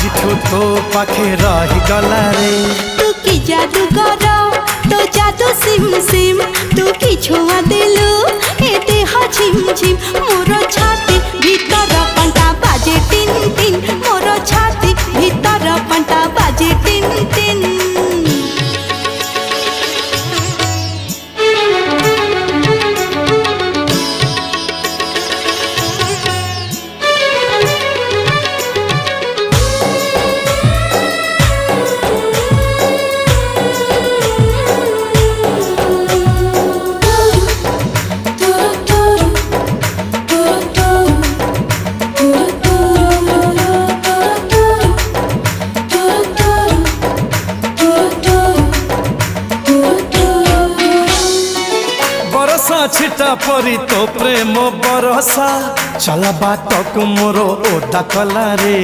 आजिठू तो पाखे रही गला रे। तू की जादू कर तो जादू सिम सिम तू की छुआ दिलु ए देह झिम झिम मोर छाती भीतर पंटा बाजे टिन टिन मोर छाती भीतर पंटा बाजे टिन टिन। बरसा छिटा परी तो प्रेम बरसा चला बात को मोर ओदा कला रे।